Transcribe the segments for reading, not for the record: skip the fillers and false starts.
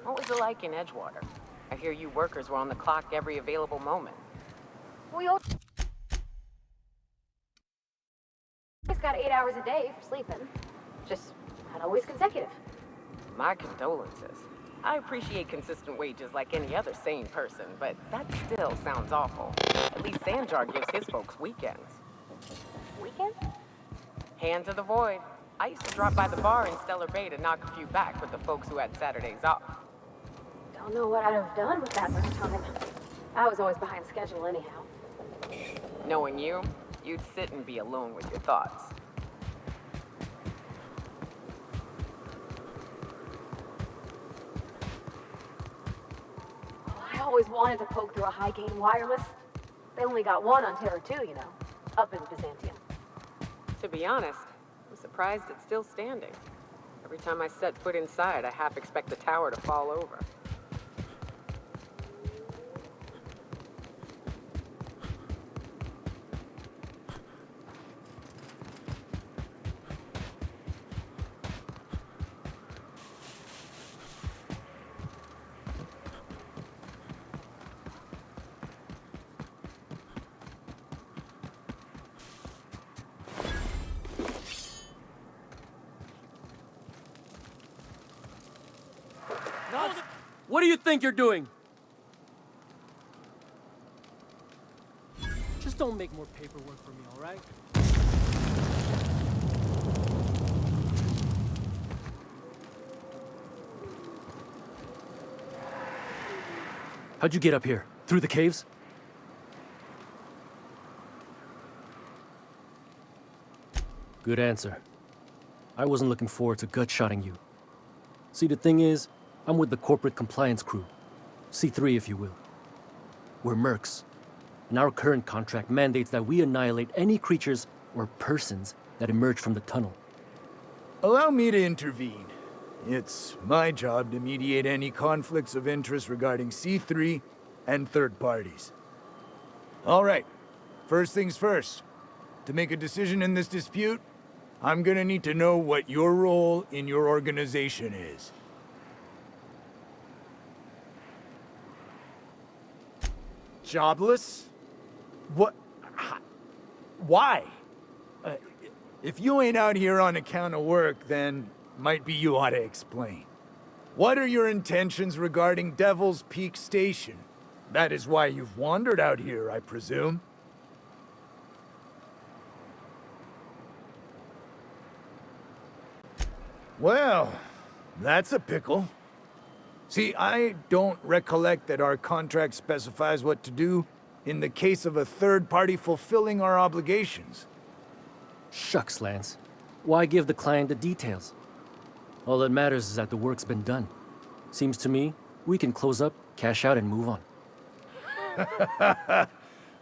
What was it like in Edgewater? I hear you workers were on the clock every available moment. We always got 8 hours a day for sleeping. Just not always consecutive. My condolences. I appreciate consistent wages like any other sane person, but that still sounds awful. At least Sanjar gives his folks weekends. Weekend? Hand to the void. I used to drop by the bar in Stellar Bay to knock a few back with the folks who had Saturdays off. Don't know what I'd have done with that much time. I was always behind schedule anyhow. Knowing you, you'd sit and be alone with your thoughts. I always wanted to poke through a high-gain wireless. They only got one on Terra 2, you know, up in Byzantium. To be honest, I'm surprised it's still standing. Every time I set foot inside, I half expect the tower to fall over. What do you think you're doing? Just don't make more paperwork for me, all right? How'd you get up here? Through the caves? Good answer. I wasn't looking forward to gut-shotting you. See, the thing is, I'm with the corporate compliance crew. C3, if you will. We're mercs, and our current contract mandates that we annihilate any creatures or persons that emerge from the tunnel. Allow me to intervene. It's my job to mediate any conflicts of interest regarding C3 and third parties. All right, first things first. To make a decision in this dispute, I'm gonna need to know what your role in your organization is. Jobless? What? Why? If you ain't out here on account of work, then might be you ought to explain. What are your intentions regarding Devil's Peak Station? That is why you've wandered out here, I presume. Well, that's a pickle. See, I don't recollect that our contract specifies what to do in the case of a third party fulfilling our obligations. Shucks, Lance. Why give the client the details? All that matters is that the work's been done. Seems to me, we can close up, cash out, and move on.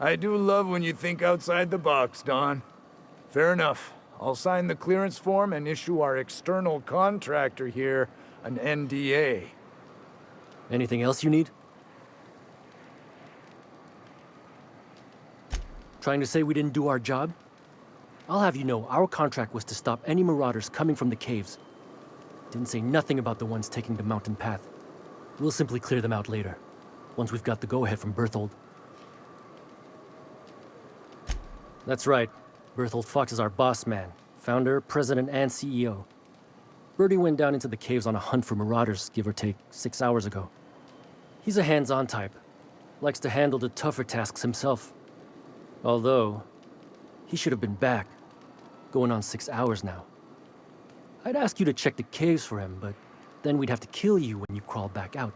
I do love when you think outside the box, Don. Fair enough. I'll sign the clearance form and issue our external contractor here an NDA. Anything else you need? Trying to say we didn't do our job? I'll have you know, our contract was to stop any marauders coming from the caves. Didn't say nothing about the ones taking the mountain path. We'll simply clear them out later, once we've got the go-ahead from Berthold. That's right. Berthold Fox is our boss man, founder, president, and CEO. Bertie went down into the caves on a hunt for marauders, give or take, 6 hours ago. He's a hands-on type. Likes to handle the tougher tasks himself. Although, he should have been back. Going on 6 hours now. I'd ask you to check the caves for him, but then we'd have to kill you when you crawl back out.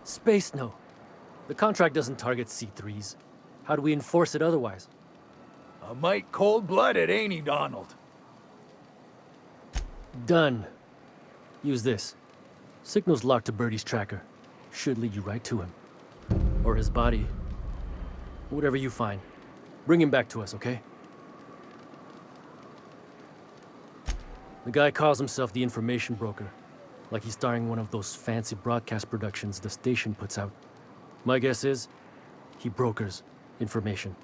Space, no. The contract doesn't target C3s. How do we enforce it otherwise? A mite cold-blooded, ain't he, Donald? Done. Use this. Signal's locked to Birdie's tracker. Should lead you right to him. Or his body. Whatever you find. Bring him back to us, okay? The guy calls himself the information broker. Like he's starring one of those fancy broadcast productions the station puts out. My guess is, he brokers information.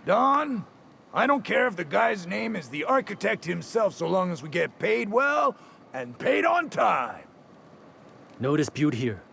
Don, I don't care if the guy's name is the architect himself so long as we get paid well and paid on time. No dispute here.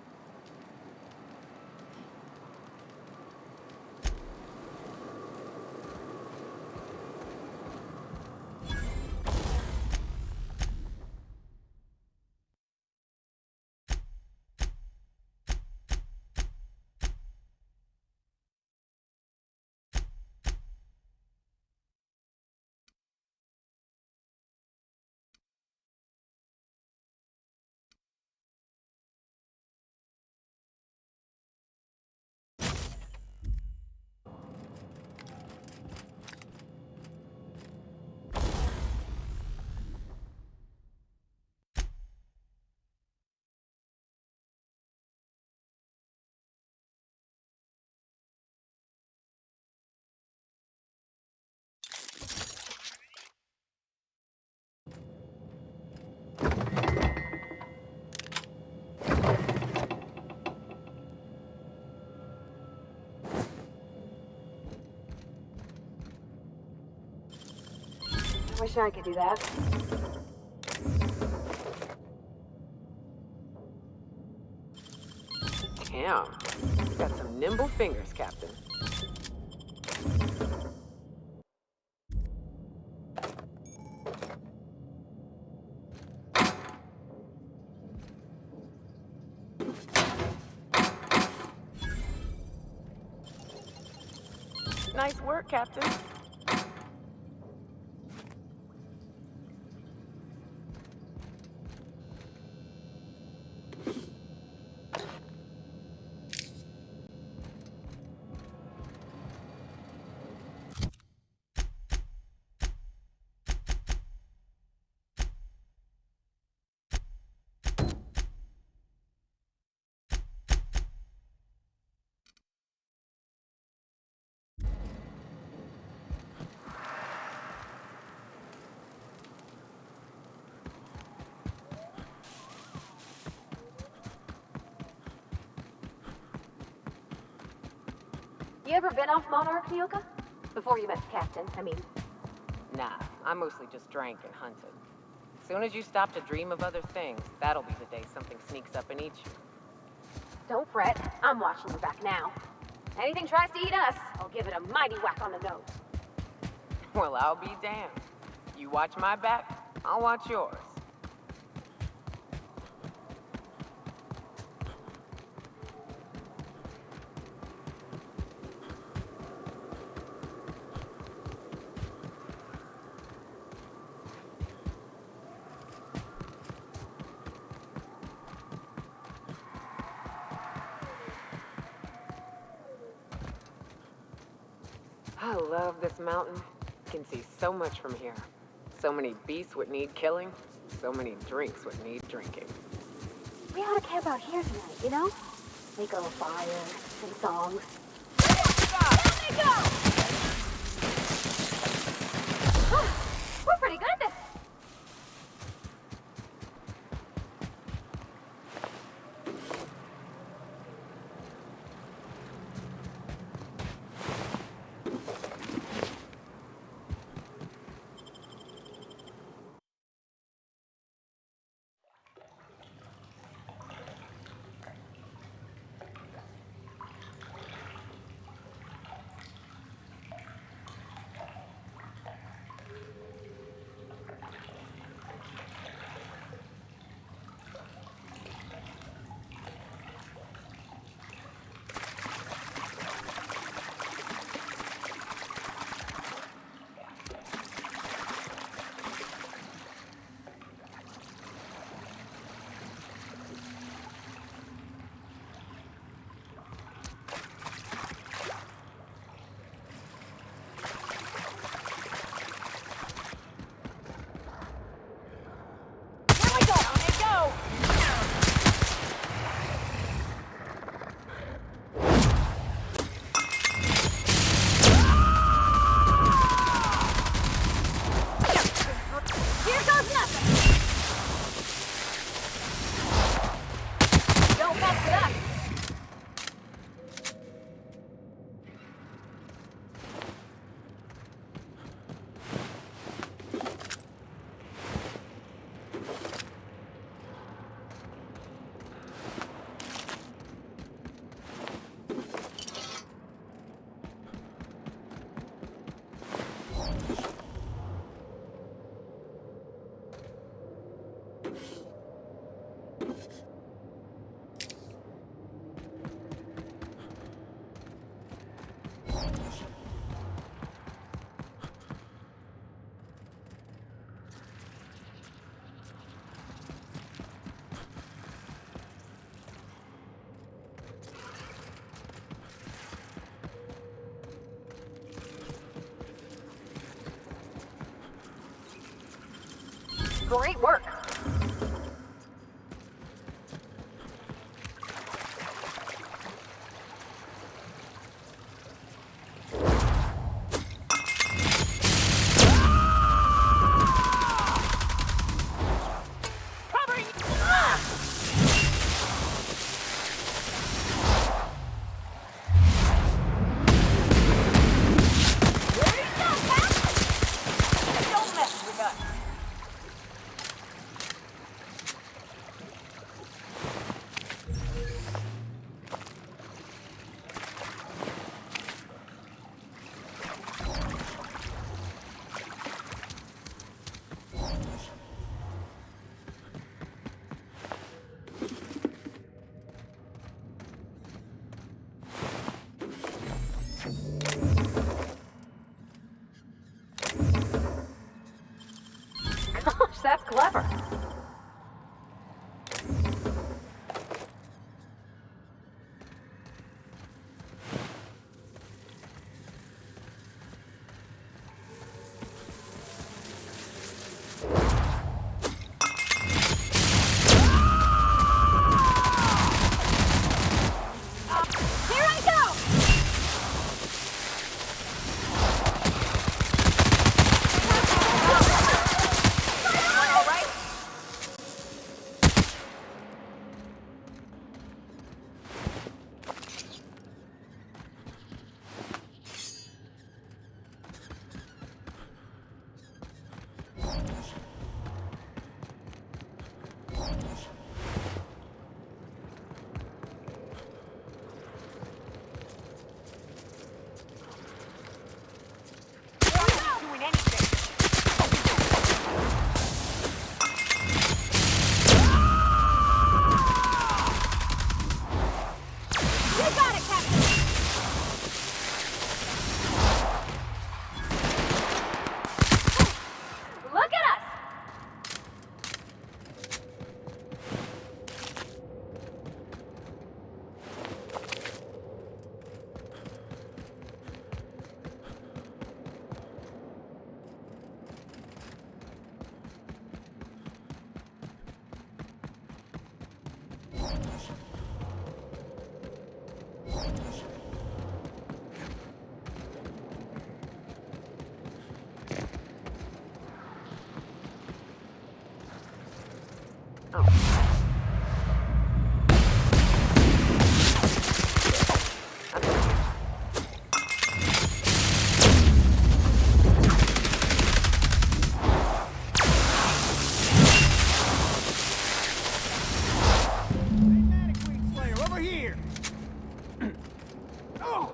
I wish I could do that. Damn. You got some nimble fingers, Captain. Nice work, Captain. You ever been off Monarch, Nyoka? Before you met the captain, I mean. Nah, I mostly just drank and hunted. Soon as you stop to dream of other things, that'll be the day something sneaks up and eats you. Don't fret, I'm watching your back now. Anything tries to eat us, I'll give it a mighty whack on the nose. Well, I'll be damned. You watch my back, I'll watch yours. I love this mountain. You can see so much from here. So many beasts would need killing. So many drinks would need drinking. We ought to camp out here tonight, you know? Make a little fire, sing songs. Let me go! We're pretty good at this. Great work. Don't mess with us. Gosh, that's clever. Here I go! All right. We're not doing anything. You got it, Captain! Look at us! Slayer, over here! Oh!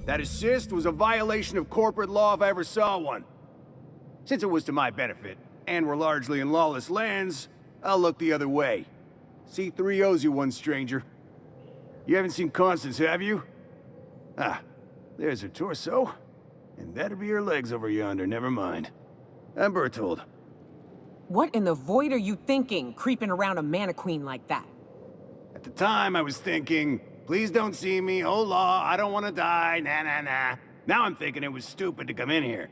That assist was a violation of corporate law if I ever saw one. Since it was to my benefit, and we're largely in lawless lands, I'll look the other way. C3 owes you one, stranger. You haven't seen Constance, have you? Ah, there's her torso. And that'll be her legs over yonder, never mind. I'm Bertold. What in the void are you thinking, creeping around a mannequin like that? At the time, I was thinking, please don't see me, oh law, I don't want to die, nah nah nah. Now I'm thinking it was stupid to come in here.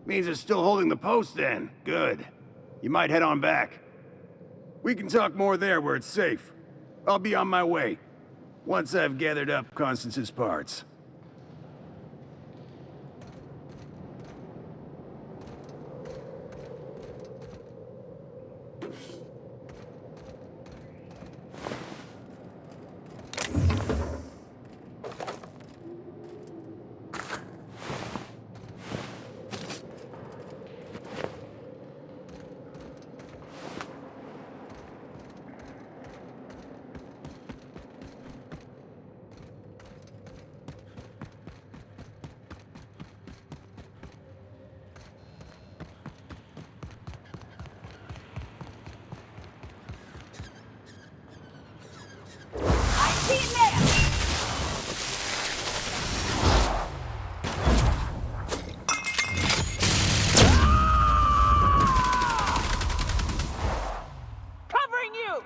Means they're still holding the post then. Good. You might head on back. We can talk more there where it's safe. I'll be on my way. Once I've gathered up Constance's parts. you!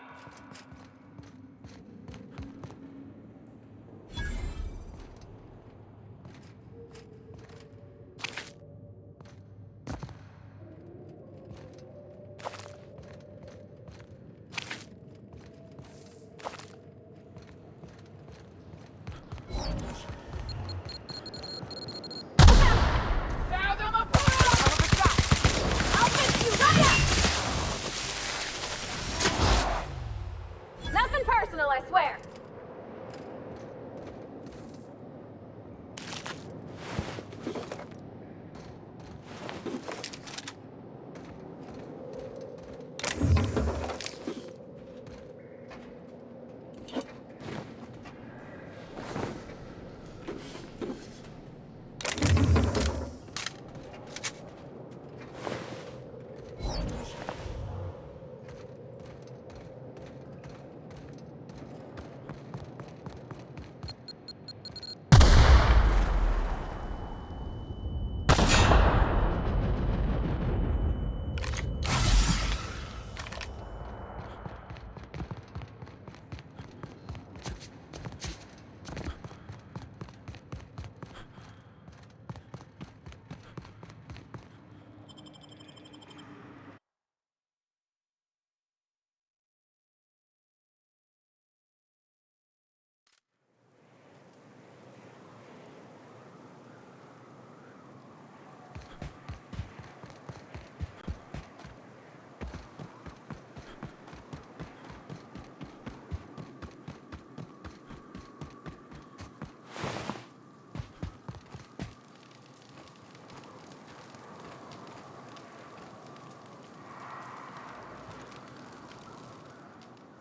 Now them up! I'll fix you right up! Nothing personal, I swear.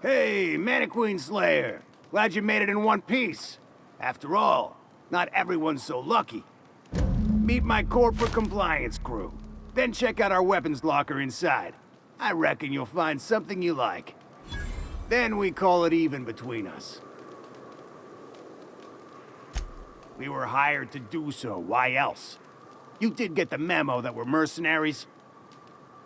Hey, Mannequin Slayer! Glad you made it in one piece. After all, not everyone's so lucky. Meet my corporate compliance crew. Then check out our weapons locker inside. I reckon you'll find something you like. Then we call it even between us. We were hired to do so, why else? You did get the memo that we're mercenaries?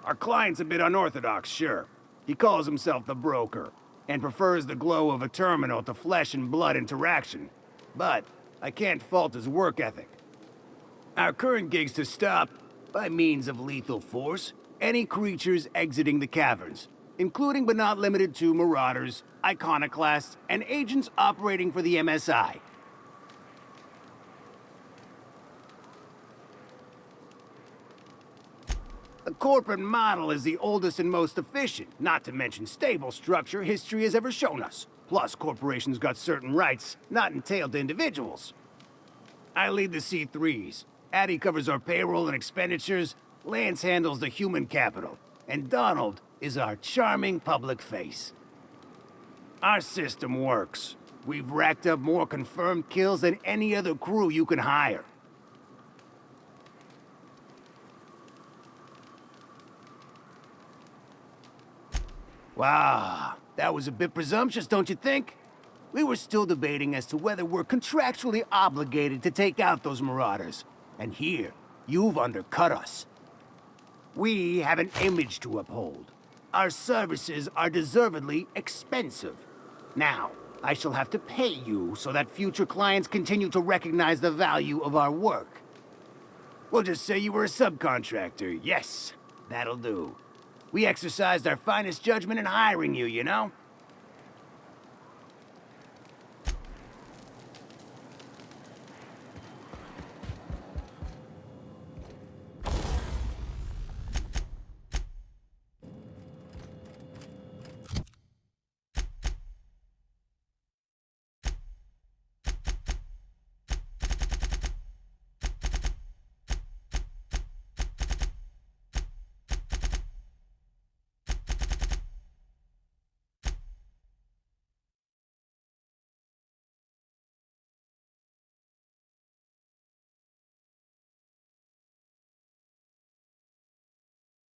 Our client's a bit unorthodox, sure. He calls himself the broker, and prefers the glow of a terminal to flesh and blood interaction. But I can't fault his work ethic. Our current gig's to stop, by means of lethal force, any creatures exiting the caverns, including but not limited to marauders, iconoclasts, and agents operating for the MSI. The corporate model is the oldest and most efficient, not to mention stable structure history has ever shown us. Plus, corporations got certain rights not entailed to individuals. I lead the C3s. Addie covers our payroll and expenditures, Lance handles the human capital, and Donald is our charming public face. Our system works. We've racked up more confirmed kills than any other crew you can hire. Wow, that was a bit presumptuous, don't you think? We were still debating as to whether we're contractually obligated to take out those marauders. And here, you've undercut us. We have an image to uphold. Our services are deservedly expensive. Now, I shall have to pay you so that future clients continue to recognize the value of our work. We'll just say you were a subcontractor. Yes, that'll do. We exercised our finest judgment in hiring you, you know?